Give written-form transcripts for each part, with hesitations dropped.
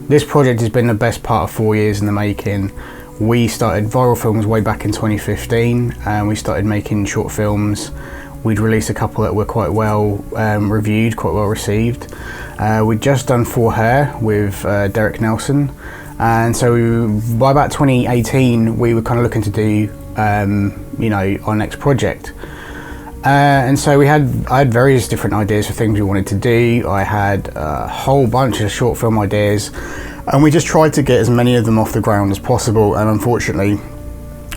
This project has been the best part of 4 years in the making. We started viral films way back in 2015, and we started making short films. We'd released a couple that were quite well reviewed, quite well received. We'd just done For Her with Derek Nelson, and so by about 2018 we were kind of looking to do our next project. And so I had various different ideas for things we wanted to do. I had a whole bunch of short film ideas, and we just tried to get as many of them off the ground as possible, and unfortunately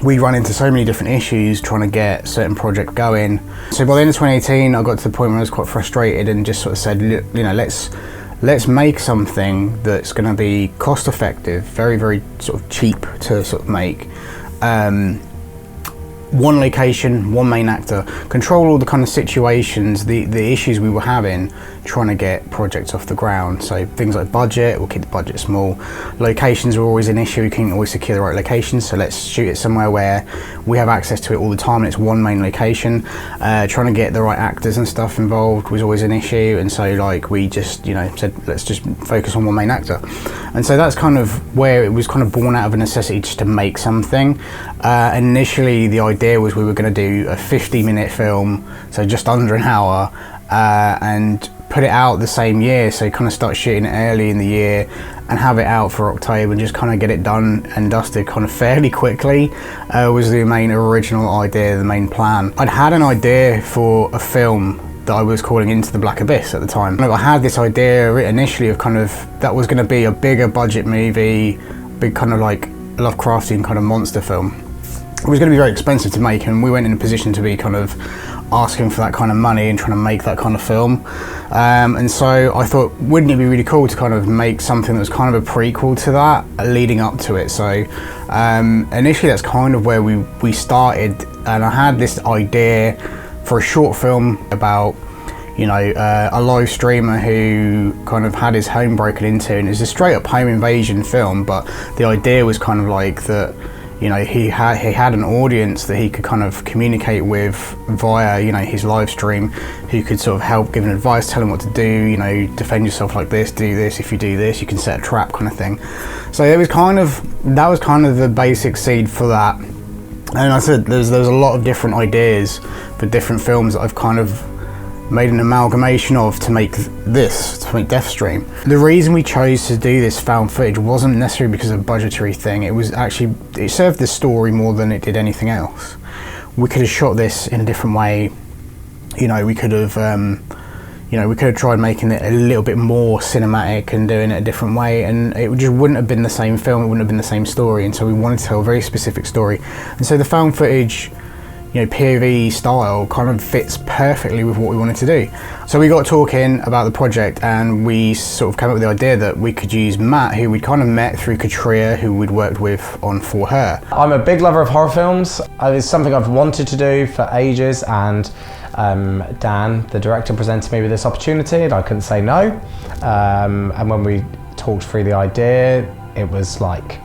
we run into so many different issues trying to get certain projects going. So by the end of 2018 I got to the point where I was quite frustrated and just sort of said, let's make something that's going to be cost effective, very, very sort of cheap to sort of make. One location, one main actor, control all the kind of situations, the issues we were having trying to get projects off the ground. So things like budget, we'll keep the budget small. Locations are always an issue, we can't always secure the right locations, so let's shoot it somewhere where we have access to it all the time and it's one main location. Trying to get the right actors and stuff involved was always an issue, and so like we just said let's just focus on one main actor. And so that's kind of where it was kind of born out of a necessity just to make something. Initially the idea was we were going to do a 50-minute film, so just under an hour, and put it out the same year, so kind of start shooting it early in the year and have it out for October and just kind of get it done and dusted kind of fairly quickly, was the main original idea, the main plan. I'd had an idea for a film that I was calling Into the Black Abyss at the time. I had this idea initially of kind of that was going to be a bigger budget movie, big kind of like Lovecraftian kind of monster film. It was going to be very expensive to make, and we weren't in a position to be kind of asking for that kind of money and trying to make that kind of film. And so I thought, wouldn't it be really cool to kind of make something that was kind of a prequel to that, leading up to it. So initially that's kind of where we started, and I had this idea for a short film about a live streamer who kind of had his home broken into, and it was a straight up home invasion film, but the idea was kind of like that he had an audience that he could kind of communicate with via his live stream, who could sort of help give him advice, tell him what to do, defend yourself like this, do this, if you do this you can set a trap kind of thing. So that was kind of the basic seed for that. And I said there's a lot of different ideas for different films that I've kind of made an amalgamation of to make Deathstream. The reason we chose to do this found footage wasn't necessarily because of a budgetary thing. It was actually, it served the story more than it did anything else. We could have shot this in a different way. We could have tried making it a little bit more cinematic and doing it a different way, and it just wouldn't have been the same film, it wouldn't have been the same story. And so we wanted to tell a very specific story, and so the found footage POV style kind of fits perfectly with what we wanted to do. So we got talking about the project, and we sort of came up with the idea that we could use Matt, who we'd kind of met through Katria, who we'd worked with on For Her. I'm a big lover of horror films. It's something I've wanted to do for ages, and Dan, the director, presented me with this opportunity and I couldn't say no. And when we talked through the idea, it was like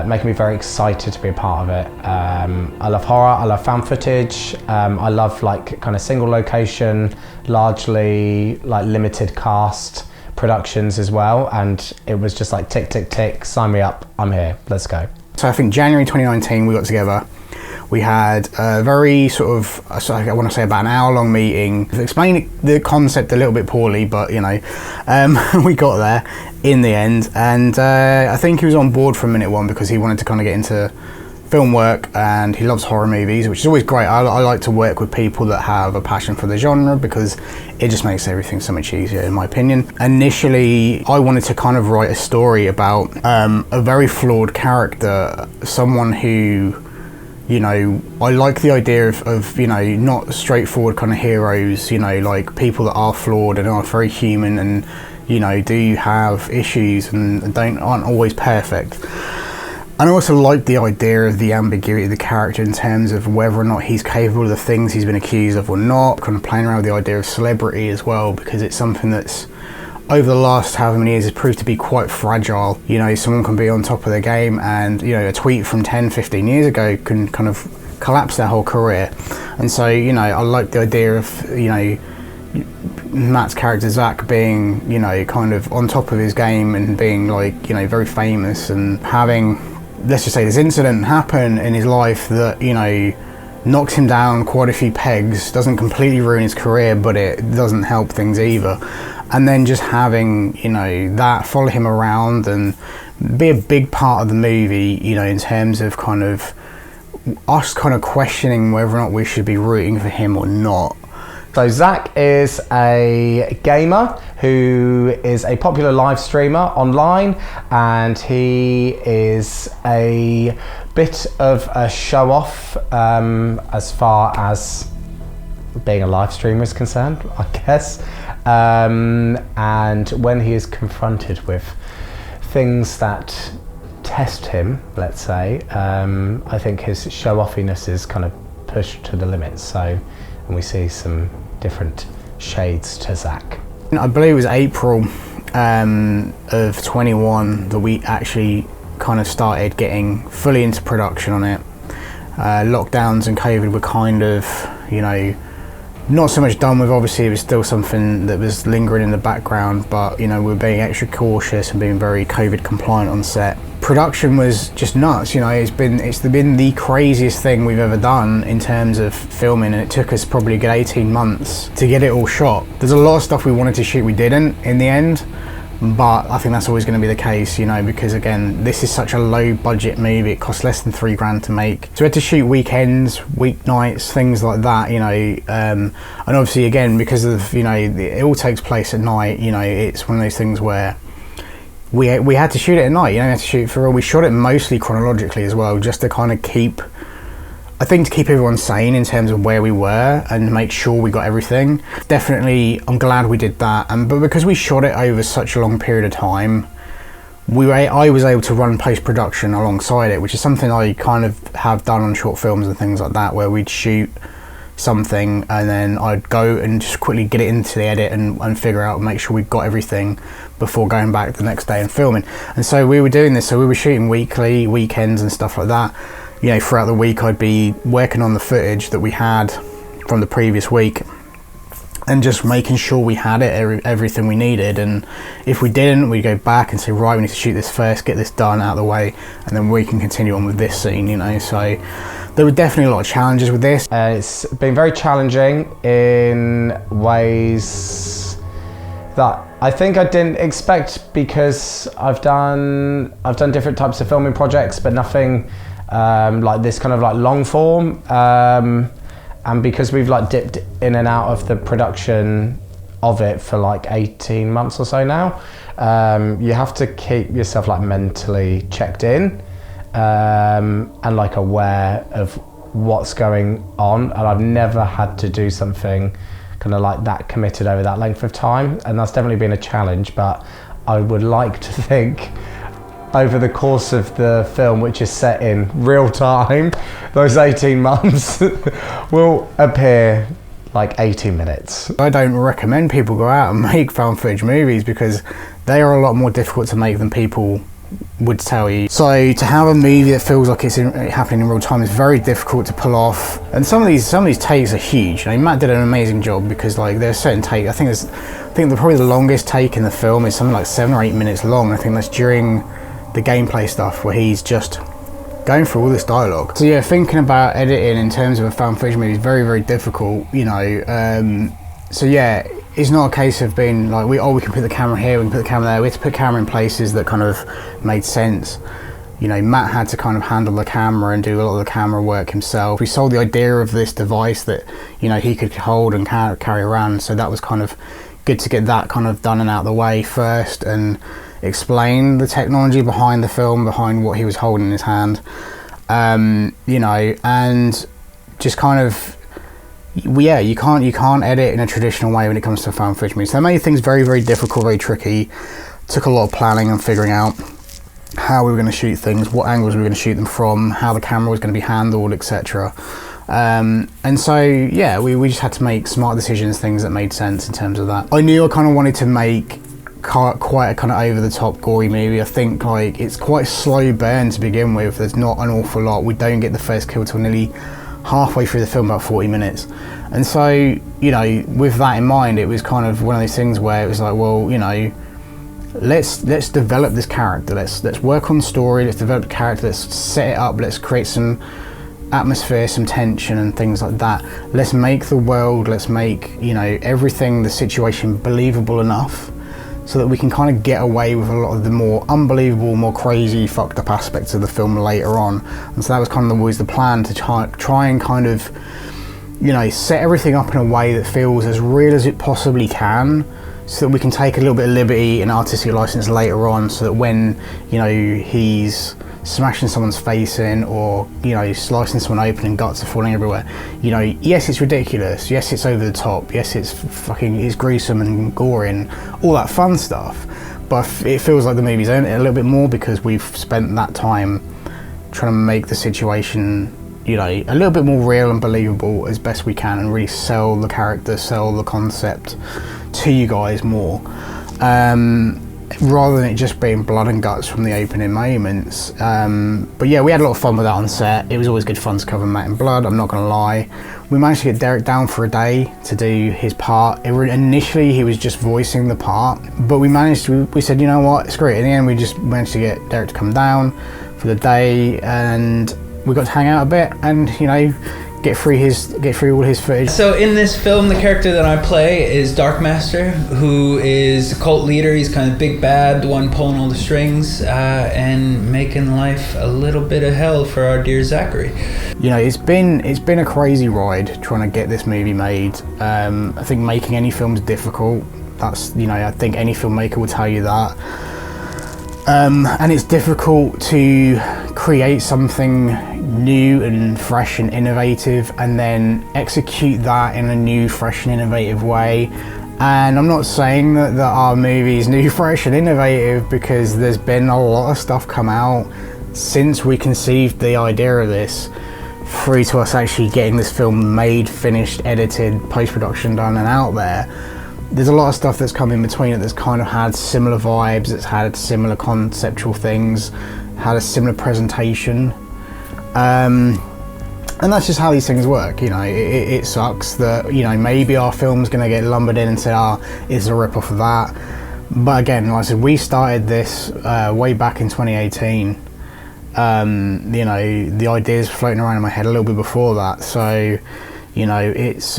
making me very excited to be a part of it. I love horror, I love found footage, I love like kind of single location, largely like limited cast productions as well, and it was just like tick, tick, tick, sign me up, I'm here, let's go. So I think January 2019 we got together. We had a very sort of, I want to say about an hour-long meeting, explaining the concept a little bit poorly, but we got there in the end. And I think he was on board from minute one because he wanted to kind of get into film work, and he loves horror movies, which is always great. I like to work with people that have a passion for the genre because it just makes everything so much easier, in my opinion. Initially, I wanted to kind of write a story about a very flawed character, someone who, I like the idea of not straightforward kind of heroes, like people that are flawed and are very human and, do have issues and aren't always perfect. And I also like the idea of the ambiguity of the character in terms of whether or not he's capable of the things he's been accused of or not, kind of playing around with the idea of celebrity as well, because it's something that's over the last however many years has proved to be quite fragile. Someone can be on top of their game and, a tweet from 10, 15 years ago can kind of collapse their whole career. And so, I like the idea of, Matt's character Zach being, you know, kind of on top of his game and being like, you know, very famous, and having, let's just say, this incident happen in his life that, you know, knocks him down quite a few pegs, doesn't completely ruin his career, but it doesn't help things either. And then just having, you know, that follow him around and be a big part of the movie, you know, in terms of kind of us kind of questioning whether or not we should be rooting for him or not. So Zach is a gamer who is a popular live streamer online, and he is a bit of a show-off as far as being a live streamer is concerned, I guess. And when he is confronted with things that test him, let's say, I think his show-offiness is kind of pushed to the limits. So, and we see some different shades to Zach. I believe it was April of 21 that we actually kind of started getting fully into production on it. Lockdowns and COVID were kind of, you know, not so much done with. Obviously it was still something that was lingering in the background, but, you know, we're being extra cautious and being very COVID compliant on set. Production was just nuts, you know. It's been the craziest thing we've ever done in terms of filming, and it took us probably a good 18 months to get it all shot. There's a lot of stuff we wanted to shoot we didn't in the end, but I think that's always going to be the case, you know, because again, this is such a low budget movie. It costs less than $3,000 to make, so we had to shoot weekends, weeknights, things like that, you know. And obviously again, because of, you know, it all takes place at night, you know, it's one of those things where we had to shoot it at night, you know. We had to shoot for real. We shot it mostly chronologically as well, just to kind of keep everyone sane in terms of where we were and make sure we got everything. Definitely, I'm glad we did that. But because we shot it over such a long period of time, I was able to run post-production alongside it, which is something I kind of have done on short films and things like that, where we'd shoot something and then I'd go and just quickly get it into the edit and figure out and make sure we've got everything before going back the next day and filming. And so we were doing this, so we were shooting weekly, weekends and stuff like that. You know, throughout the week I'd be working on the footage that we had from the previous week and just making sure we had everything we needed, and if we didn't, we'd go back and say, right, we need to shoot this first, get this done out of the way, and then we can continue on with this scene, you know. So there were definitely a lot of challenges with this. It's been very challenging in ways that I think I didn't expect, because I've done different types of filming projects, but nothing like this kind of like long form. And because we've like dipped in and out of the production of it for like 18 months or so now, you have to keep yourself like mentally checked in and like aware of what's going on. And I've never had to do something kind of like that committed over that length of time, and that's definitely been a challenge. But I would like to think over the course of the film, which is set in real time, those 18 months will appear like 18 minutes. I don't recommend people go out and make found footage movies, because they are a lot more difficult to make than people would tell you. So to have a movie that feels like it's happening in real time is very difficult to pull off. And some of these takes are huge. I mean, Matt did an amazing job, because like there's certain takes, I think probably the longest take in the film is something like 7 or 8 minutes long. I think that's during the gameplay stuff where he's just going through all this dialogue. So yeah, thinking about editing in terms of a found footage movie is very, very difficult, you know. So yeah, it's not a case of being like, we can put the camera here, we can put the camera there. We had to put camera in places that kind of made sense. You know, Matt had to kind of handle the camera and do a lot of the camera work himself. We sold the idea of this device that, you know, he could hold and carry around, so that was kind of good to get that kind of done and out of the way first, and explain the technology behind the film, behind what he was holding in his hand, you know. And just kind of, yeah, you can't edit in a traditional way when it comes to found footage movies. So that made things very, very difficult, very tricky. Took a lot of planning and figuring out how we were going to shoot things, what angles we were going to shoot them from, how the camera was going to be handled, etc. And so yeah, we just had to make smart decisions, things that made sense in terms of that. I knew I kind of wanted to make quite a kind of over the top gory movie. I think like it's quite a slow burn to begin with. There's not an awful lot. We don't get the first kill till nearly halfway through the film, about 40 minutes. And so, you know, with that in mind, it was kind of one of those things where it was like, well, you know, let's develop this character. Let's work on story. Let's develop the character. Let's set it up. Let's create some atmosphere, some tension, and things like that. Let's make the world. Let's make, you know, everything, the situation, believable enough, so that we can kind of get away with a lot of the more unbelievable, more crazy, fucked up aspects of the film later on. And so that was kind of always the plan, to try and kind of, you know, set everything up in a way that feels as real as it possibly can, so that we can take a little bit of liberty and artistic license later on, so that when, you know, he's smashing someone's face in, or, you know, slicing someone open and guts are falling everywhere, you know, yes, it's ridiculous, yes, it's over the top, yes, it's gruesome and gory and all that fun stuff, but it feels like the movie's earned it a little bit more, because we've spent that time trying to make the situation, you know, a little bit more real and believable as best we can, and really sell the character, sell the concept to you guys more, rather than it just being blood and guts from the opening moments. But yeah, we had a lot of fun with that on set. It was always good fun to cover Matt in blood, I'm not gonna lie. We managed to get Derek down for a day to do his part. Initially he was just voicing the part, but we said, you know what, screw it. In the end, we just managed to get Derek to come down for the day, and we got to hang out a bit and, you know, get through all his footage. So in this film, the character that I play is Darkmaster, who is a cult leader. He's kind of big bad, the one pulling all the strings, and making life a little bit of hell for our dear Zachary. You know, it's been a crazy ride trying to get this movie made. I think making any film is difficult. That's, you know, I think any filmmaker will tell you that. And it's difficult to create something new and fresh and innovative, and then execute that in a new, fresh and innovative way. And I'm not saying that our movie is new, fresh and innovative, because there's been a lot of stuff come out since we conceived the idea of this, through to us actually getting this film made, finished, edited, post-production done and out there. There's a lot of stuff that's come in between it that's kind of had similar vibes, it's had similar conceptual things, had a similar presentation. And that's just how these things work, you know. It sucks that, you know, maybe our film's going to get lumbered in and say, it's a rip-off of that. But again, like I said, we started this way back in 2018. You know, the ideas floating around in my head a little bit before that. So, you know, it's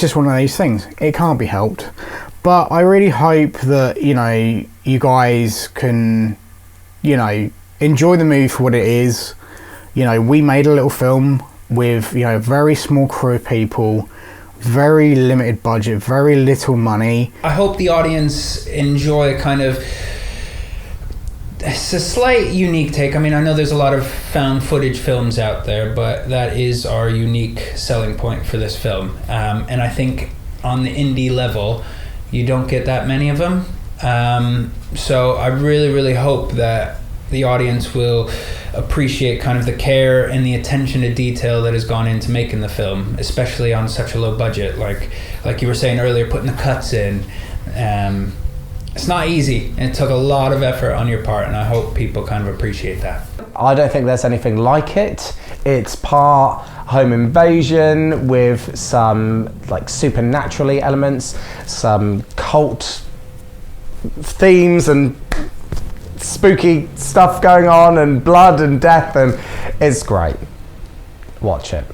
just one of these things. It can't be helped. But I really hope that, you know, you guys can, you know, enjoy the movie for what it is. You know, we made a little film with, you know, a very small crew of people, very limited budget, very little money. I hope the audience enjoy kind of, it's a slight unique take. I mean, I know there's a lot of found footage films out there, but that is our unique selling point for this film. And I think on the indie level, you don't get that many of them. So I really, really hope that the audience will appreciate kind of the care and the attention to detail that has gone into making the film, especially on such a low budget. Like you were saying earlier, putting the cuts in. It's not easy, and it took a lot of effort on your part, and I hope people kind of appreciate that. I don't think there's anything like it. It's part home invasion with some like supernaturally elements, some cult themes and spooky stuff going on, and blood and death, and it's great. Watch it.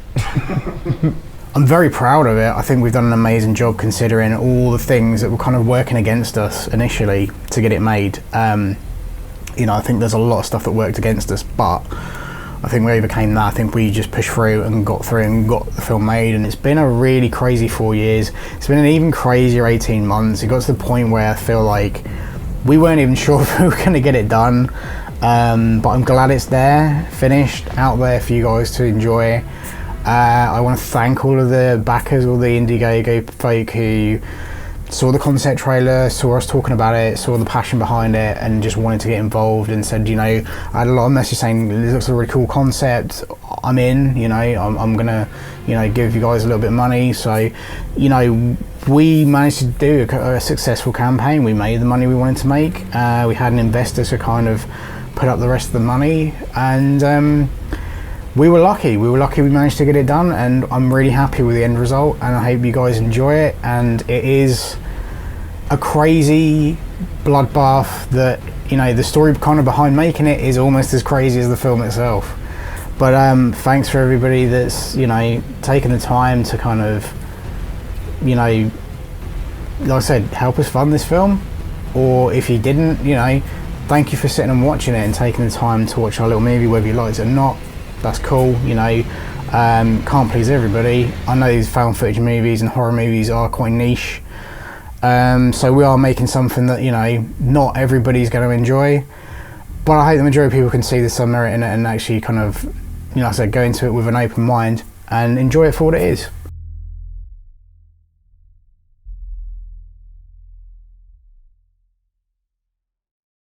I'm very proud of it. I think we've done an amazing job considering all the things that were kind of working against us initially to get it made. You know, I think there's a lot of stuff that worked against us, but I think we overcame that. I think we just pushed through and got the film made, and it's been a really crazy 4 years. It's been an even crazier 18 months. It got to the point where I feel like we weren't even sure if we were going to get it done, but I'm glad it's there, finished, out there for you guys to enjoy. I want to thank all of the backers, all the Indiegogo folk who saw the concept trailer, saw us talking about it, saw the passion behind it, and just wanted to get involved, and said, you know, I had a lot of messages saying, this looks like a really cool concept, I'm in, you know, I'm gonna, you know, give you guys a little bit of money. So, you know, we managed to do a successful campaign. We made the money we wanted to make. We had an investor to kind of put up the rest of the money, and we were lucky. We managed to get it done, and I'm really happy with the end result, and I hope you guys enjoy it. And it is a crazy bloodbath that, you know, the story kind of behind making it is almost as crazy as the film itself. But thanks for everybody that's, you know, taken the time to kind of, you know, like I said, help us fund this film. Or if you didn't, you know, thank you for sitting and watching it and taking the time to watch our little movie, whether you liked it or not. That's cool, you know. Can't please everybody. I know these found footage movies and horror movies are quite niche. So we are making something that, you know, not everybody's going to enjoy. But I hope the majority of people can see there's some merit in it and actually kind of, you know, like I said, go into it with an open mind and enjoy it for what it is.